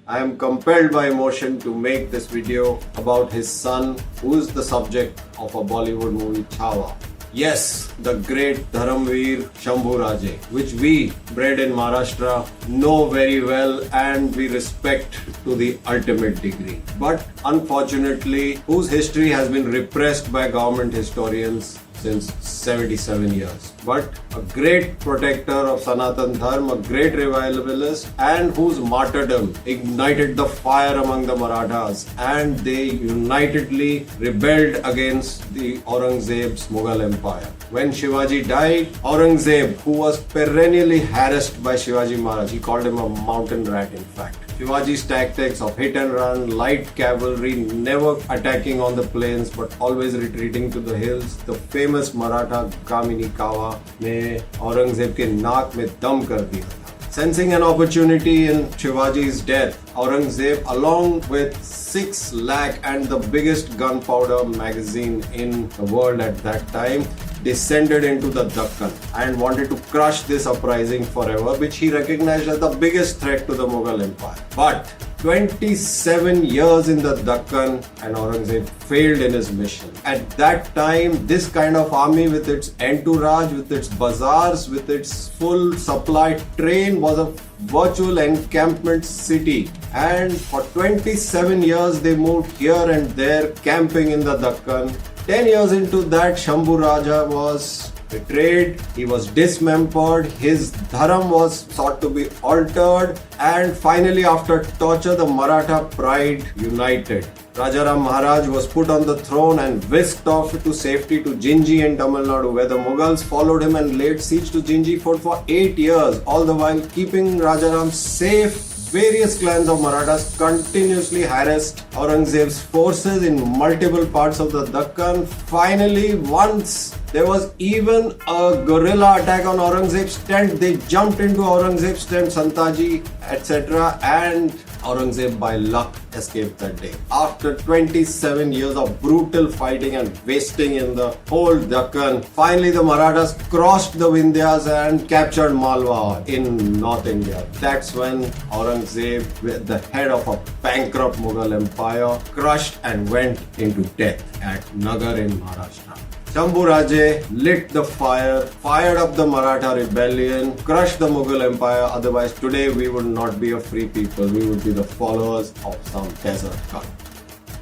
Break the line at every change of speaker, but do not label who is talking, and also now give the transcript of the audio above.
I am compelled by emotion to make this video about his son, who is the subject of a Bollywood movie Chhaava. Yes, the great Dharamveer Shambhuraje, which we, bred in Maharashtra, know very well and we respect to the ultimate degree. But unfortunately, whose history has been repressed by government historians since 77 years. But a great protector of Sanatan Dharma, a great revivalist, and whose martyrdom ignited the fire among the Marathas, and they unitedly rebelled against the Aurangzeb's Mughal Empire. When Shivaji died, Aurangzeb, who was perennially harassed by Shivaji Maharaj, he called him a mountain rat in fact. Shivaji's tactics of hit and run, light cavalry, never attacking on the plains but always retreating to the hills. The famous Maratha Kamini Kawa ने औरंगजेब के नाक में दम कर दिया था. Sensing an opportunity in Shivaji's death, Aurangzeb, along with 6 lakh and the biggest gunpowder magazine in the world at that time, descended into the Deccan and wanted to crush this uprising forever, which he recognized as the biggest threat to the Mughal Empire. But 27 years in the Deccan and Aurangzeb failed in his mission. At that time, this kind of army with its entourage, with its bazaars, with its full supply train was a virtual encampment city. And for 27 years they moved here and there, camping in the Deccan. 10 years into that, Shambhuraja was betrayed, he was dismembered, his dharam was sought to be altered, and finally after torture the Maratha pride united. Rajaram Maharaj was put on the throne and whisked off to safety to Jinji in Tamil Nadu, where the Mughals followed him and laid siege to Jinji Fort for 8 years, all the while keeping Rajaram safe. Various clans of Marathas continuously harassed Aurangzeb's forces in multiple parts of the Deccan. Finally, once there was even a guerrilla attack on Aurangzeb's tent. They jumped into Aurangzeb's tent, Santaji, etc. and Aurangzeb by luck escaped that day. After 27 years of brutal fighting and wasting in the whole Deccan, finally the Marathas crossed the Vindhyas and captured Malwa in North India. That's when Aurangzeb, with the head of a bankrupt Mughal empire, crushed and went into death at Nagar in Maharashtra. Shambhuraje lit the fire, fired up the Maratha rebellion, crushed the Mughal empire. Otherwise, today we would not be a free people. We would be the followers of some desert cut.